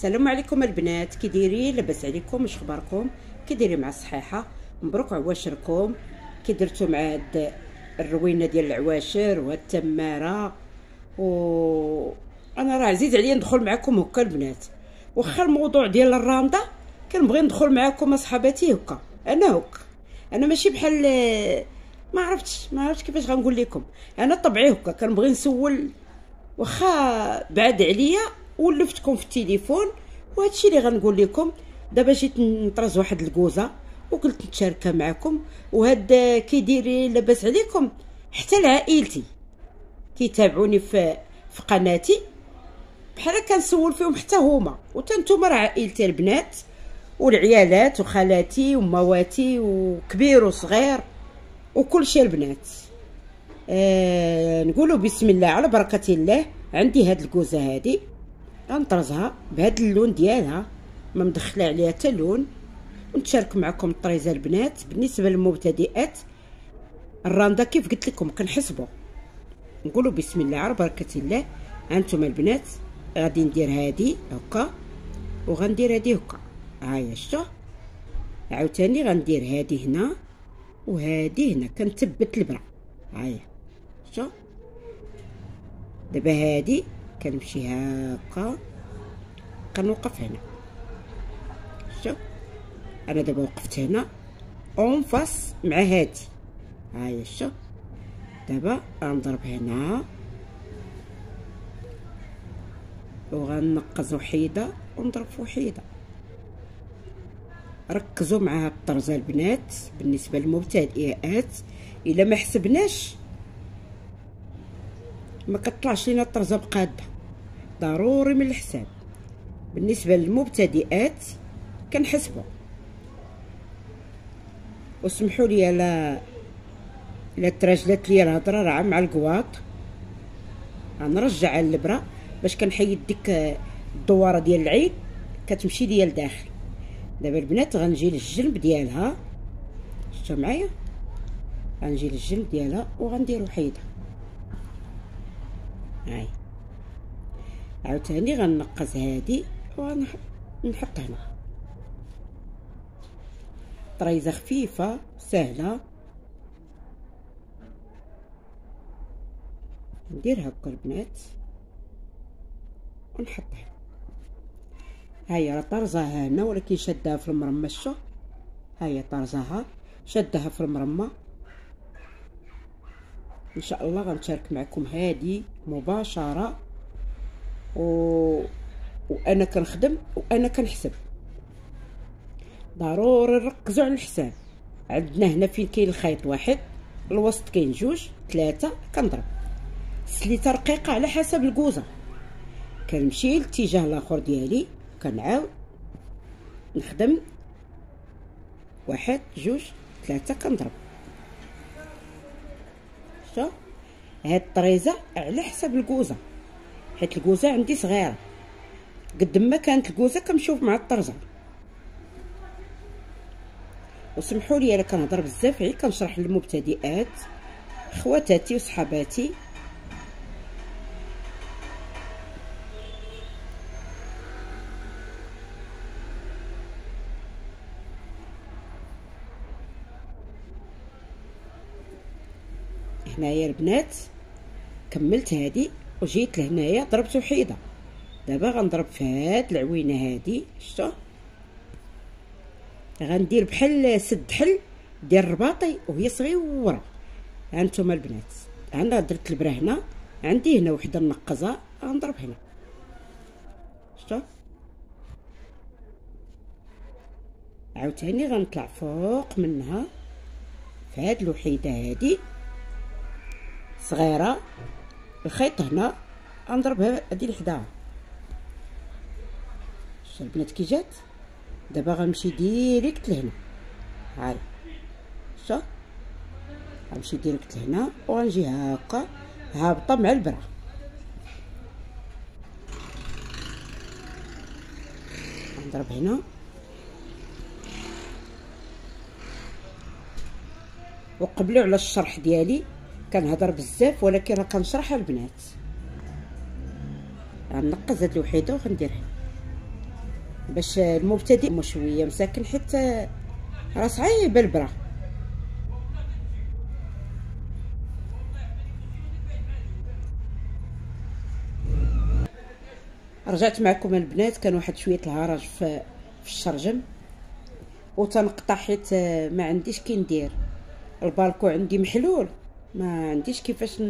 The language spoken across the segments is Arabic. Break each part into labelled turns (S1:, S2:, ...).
S1: السلام عليكم البنات، كي دايرين؟ لاباس عليكم؟ واش اخباركم؟ كي دايرين مع الصحيحه؟ مبروك عواشركم. كي درتو مع هاد الروينه ديال العواشر وهاد التماره، انا راه عزيز عليا ندخل معكم هكا البنات. واخا الموضوع ديال الراندا كنبغي ندخل معكم اصحاباتي هكا. انا ماشي بحال ما عرفتش كيفاش غنقول لكم. انا طبعي هكا كنبغي نسول، واخا بعاد عليا ولفتكم في التليفون. وهادشي اللي غنقول لكم دابا. جيت نطرز واحد الكوزه وقلت نتشاركها معكم. وهاد كيديري لاباس عليكم حتى لعائلتي كيتابعوني في قناتي، بحال كنسول فيهم حتى هما. وتا نتوما راه عائلتي البنات والعيالات وخالاتي ومواتي وكبير وصغير وكل شيء البنات. نقولوا بسم الله على بركه الله. عندي هاد الكوزه هادي غنطرزها بهاد اللون ديالها، ما مدخله عليها حتى لون، ونتشارك معكم الطريزه البنات. بالنسبه للمبتدئات الراندا كيف قلت لكم كنحسبوا، نقولوا بسم الله على بركه الله. هانتوما البنات غادي ندير هادي هكا وغندير هادي هكا. هاهي شتو، عاوتاني غندير هادي هنا وهادي هنا، كنثبت البرا. هاهي شتو، دابا هادي كنمشي هكا كنوقف هنا. شتو انا دابا وقفت هنا اون فاس مع هادي. هاهي شتو، دابا غنضرب هنا وغنقز وحيده ونضرب في وحيده. ركزوا مع هاد الطرزه البنات. بالنسبه للمبتدئات الا ما حسبناش ما كطلعش لينا الطرزه بقاده، ضروري من الحساب. بالنسبه للمبتدئات كنحسبوا. وسمحوا لي لا تراجلات ليا الهضره، راه مع الكواط. غنرجع البرا باش كنحيد ديك الدواره ديال العين كتمشي ليا لداخل. دابا البنات غنجي للجنب ديالها، شفتوا معايا؟ غنجي للجنب ديالها وغندير وحيده. هاي عاوتاني غنقز هادي ونحط هنا. طريزه خفيفه سهله. ندير هكا البنات ونحط هنا. هيا راه طرزاها هنا ولكن شدها في المرمى. شتو، هيا طرزاها شدها في المرمى. ان شاء الله غنشارك معكم هادي مباشره. وانا كنخدم وانا كنحسب. ضروري نركزوا على الحساب. عندنا هنا فين كاين الخيط واحد، الوسط كاين جوج ثلاثه، كنضرب سليته رقيقه على حسب الكوزه. كنمشي للاتجاه الاخر ديالي كنعاود نخدم واحد جوج ثلاثه كنضرب. شتو، هاد الطريزه على حسب الكوزه، حيت الكوزه عندي صغيره. قد ما كانت الكوزه كنشوف مع الطرزه. وسمحوا لي الا كنهضر بزاف، غير كنشرح للمبتدئات خواتاتي وصحاباتي. هنايا البنات كملت هادي وجيت لهنايا ضربت وحيده. دابا غنضرب في هاد العوينه هادي. شتو، غندير بحال سد حل ديال الرباطي وهي صغيره. هانتوما البنات انا درت البرا هنا، عندي هنا وحده نقزها غنضرب هنا. شتو، عاوتاني غنطلع فوق منها في هاد الوحيده هادي صغيره. الخيط هنا غنضربها هادي لحداها. شتو البنات كي جات. دابا غنمشي ديريكت لهنا. هاي شتو، غنمشي ديريكت لهنا وغنجي هكا هابطه مع البرا. غنضرب هنا وقبلوا على الشرح ديالي. كنهضر بزاف ولكن راه كنشرح البنات. غنقز هاد الوحيده وغندير هنا. باش المبتدئ شويه مساكن، حيت راه صعيبه البرا. رجعت معكم البنات. كان واحد شويه الهرج في الشرجم وتنقطع، حيت ما عنديش كي ندير. البالكو عندي محلول، ما عنديش كيفاش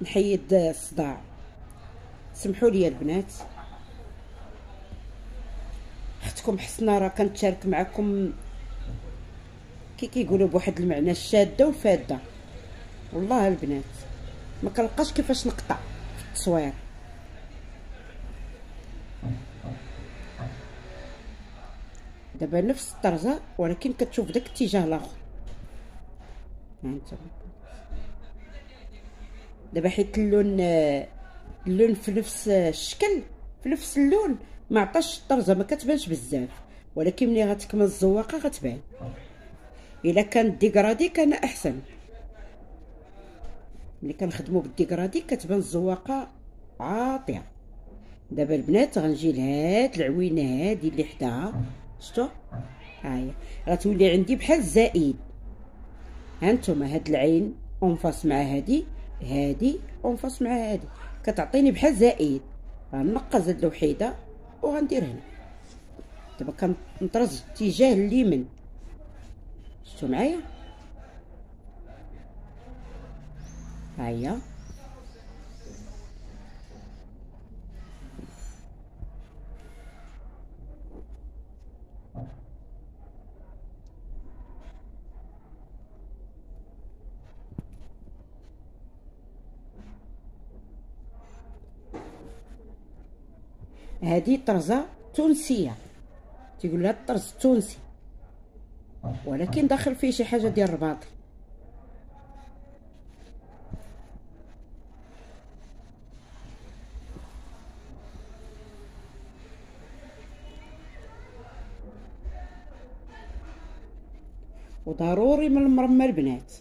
S1: نحيد الصداع. سمحوا لي البنات. اختكم حسنه راه كنتشارك معكم كيقولوا بواحد المعنى الشاده والفاده. والله البنات ما كنلقاش كيفاش نقطع في التصوير. دابا نفس الطرزه ولكن كتشوف داك الاتجاه الاخر. هانتوما دابا حيت اللون في نفس الشكل، في نفس اللون، ما عطاش الطرزه، ما كتبانش بزاف، ولكن ملي غتكمل الزواقه غتبان. الا كان ديكرادي كان احسن. ملي كنخدموا بالديكرادي كتبان الزواقه عاطيه. دابا البنات غنجي لهاد العوينه هادي اللي حداها، شفتوا؟ ها هي غتولي عندي بحال الزائد. هانتوما هاد العين اونفاس مع هادي اونفاس مع هادي، كتعطيني بحال زائد. غنقز هاد الوحيده وغندير هنا. دابا كنطرز اتجاه اليمين، شفتوا معايا؟ ها هي هادي طرزه تونسيه، تيقول لها الطرز التونسي، ولكن داخل فيه شي حاجه ديال الرباطي. وضروري من المرمى البنات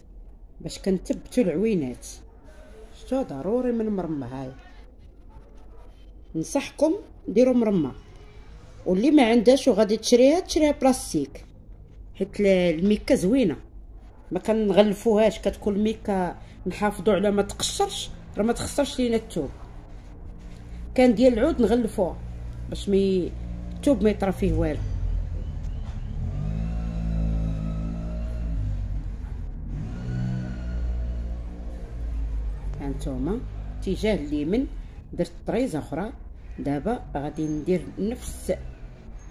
S1: باش كنثبتوا العوينات. شتو؟ ضروري من المرمى. هاي نصحكم ديروا مرمى، واللي ما عندهاش وغادي تشريها بلاستيك، حيت الميكا زوينه ما كنغلفوهاش. كتكون الميكا نحافظوا على ما تقشرش، راه ما تخسرش لينا الثوب. كان ديال العود نغلفوه باش الثوب ما يطرى فيه والو. هانتوما اتجاه اليمين درت طريزه اخرى. دابا غادي ندير نفس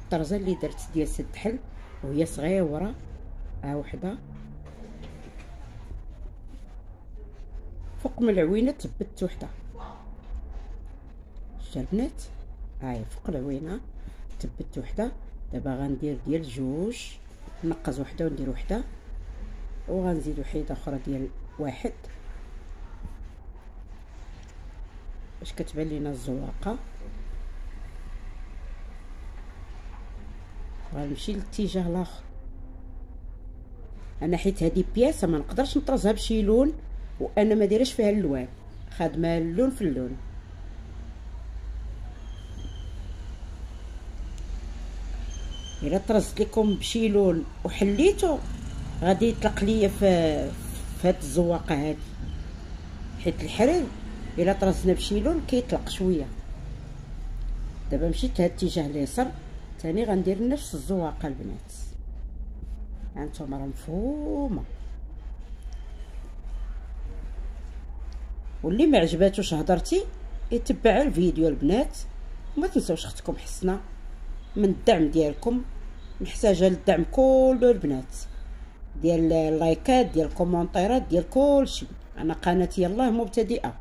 S1: الطرزه اللي درت ديال سد حل، وهي صغيره. ها وحده فوق من العوينه تثبت وحده. شتا البنات؟ هاي فوق العوينه تثبت وحده. دابا غندير ديال جوج، نقز وحده وندير وحده، وغنزيد وحيده اخرى ديال واحد باش كتبان لينا الزواقه. غنمشي للاتجاه الاخر. انا حيت هذه بياسه ما نقدرش نطرزها بشي لون وانا ما دايرش فيها الالوان، خادمه اللون في اللون. الا طرزت لكم بشي لون وحليته غادي يطلق ليا في هاد الزواقه هادي، حيت الحرير الا طرزنا بشي لون كيطلق شويه. دابا مشيت هاد الاتجاه اليسار ثاني غندير نفس الزواقه البنات. هانتوما راه مفهومه. واللي ما عجباتوش هضرتي يتبع الفيديو البنات. وما تنساوش اختكم حسنه من الدعم ديالكم، محتاجه للدعم كله البنات، ديال اللايكات، ديال الكومونتيرات، ديال كلشي. انا قناتي يلاه مبتدئه،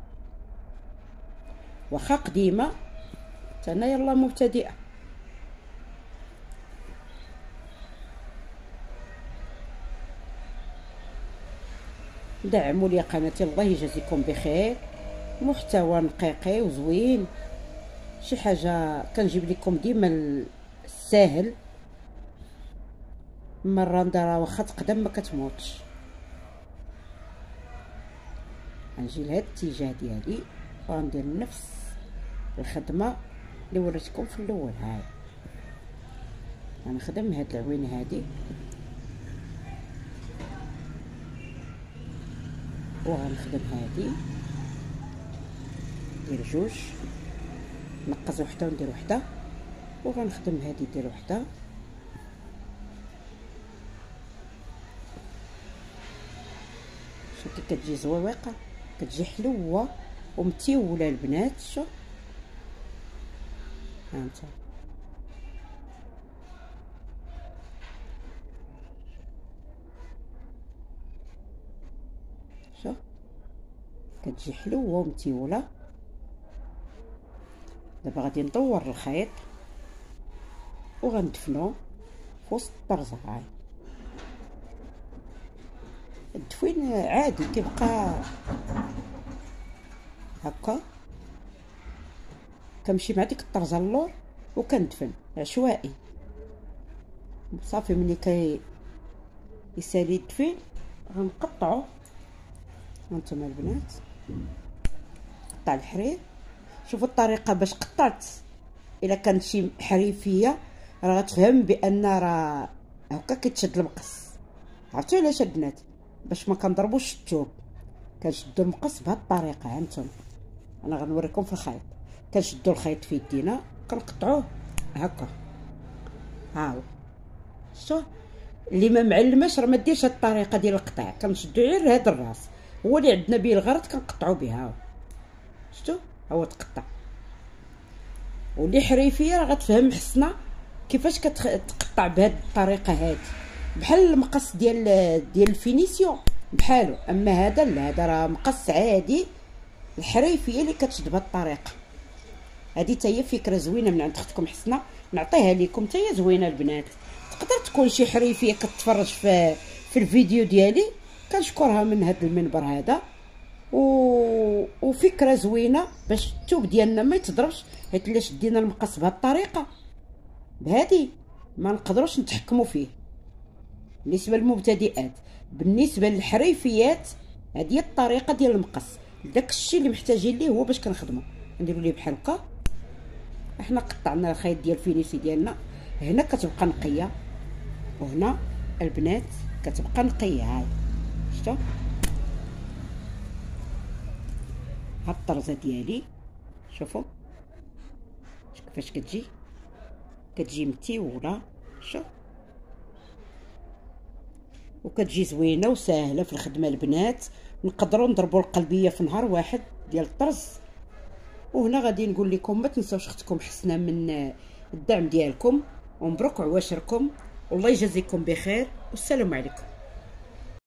S1: واخا قديمه انا يلاه مبتدئه. دعموا لي قناتي الله يجازيكم بخير. محتوى نقيقي وزوين، شي حاجه كنجيب لكم ديما الساهل. مره نديرها واخا تقدم ما كتموتش. غنجي لهاد الاتجاه ديالي وغندير نفس الخدمه اللي وريتكم في الاول. هاي غنخدم هاد العوينه هادي وغنخدم هادي، ندير جوج، نقص وحده وندير وحده، وغنخدم هادي ندير وحده، شوفي كتجي زويقه، كتجي حلوه ومتيوله البنات. شوف ها انت شوف كتجي حلوه ومتيوله. دابا غادي ندور الخيط وغندفنو في وسط الطرزه. هاي التفوين عادي كيبقى هكا، كنمشي مع ديك الطرزه اللور وكندفن عشوائي صافي. ملي يسالي الدفين غنقطعو. هانتوما البنات قطع الحرير. شوفوا الطريقه باش قطعت. الا كانت شي حريفيه راه غتفهم بان راه هكا كيتشد المقص. عرفتوا علاش البنات؟ باش ما كنضربوش الثوب، كنشدو المقص بهاد الطريقه. هانتوما انا غنوريكم في الخيط. كنشدو الخيط في يدينا كنقطعوه هكا. ها هو شتو اللي ما معلماش راه ما ديرش هاد الطريقه ديال القطع. كنشدو غير هاد الراس، هو اللي عندنا به الغرض كنقطعو بها. شتو هو تقطع. واللي حريفيه راه غتفهم حسنا كيفاش كتقطع بهاد الطريقه هادي، بحال المقص ديال الفينيسيون بحالو. اما هذا لا، هذا راه مقص عادي. الحريفيه اللي كتشد بهاد الطريقه هادي حتى هي فكره زوينه من عند اختكم حسنا، نعطيها لكم حتى هي زوينه البنات. تقدر تكون شي حريفيه كتفرج في الفيديو ديالي، كنشكرها من هذا المنبر هذا. وفكره زوينه باش الثوب ديالنا ما يتضربش، حيت الا شدينا المقص بهذه الطريقه بهذه ما نقدروش نتحكموا فيه بالنسبه للمبتدئات. بالنسبه للحريفيات هذه هي الطريقه ديال المقص. داك الشيء اللي محتاجين ليه هو باش كنخدموا. نديروا ليه بحال هكا. احنا قطعنا الخيط ديال الفينيسي ديالنا، هنا كتبقى نقيه وهنا البنات كتبقى نقيه. هاي شفتوا هاد الطرزه ديالي، شوفوا كيفاش كتجي متيوله. شوف وكتجي زوينه وسهله في الخدمه البنات. نقدروا نضربوا القلبيه في نهار واحد ديال الطرز. وهنا غادي نقول لكم ما تنساوش اختكم حسنا من الدعم ديالكم، ومبروك عواشركم، والله يجازيكم بخير، والسلام عليكم.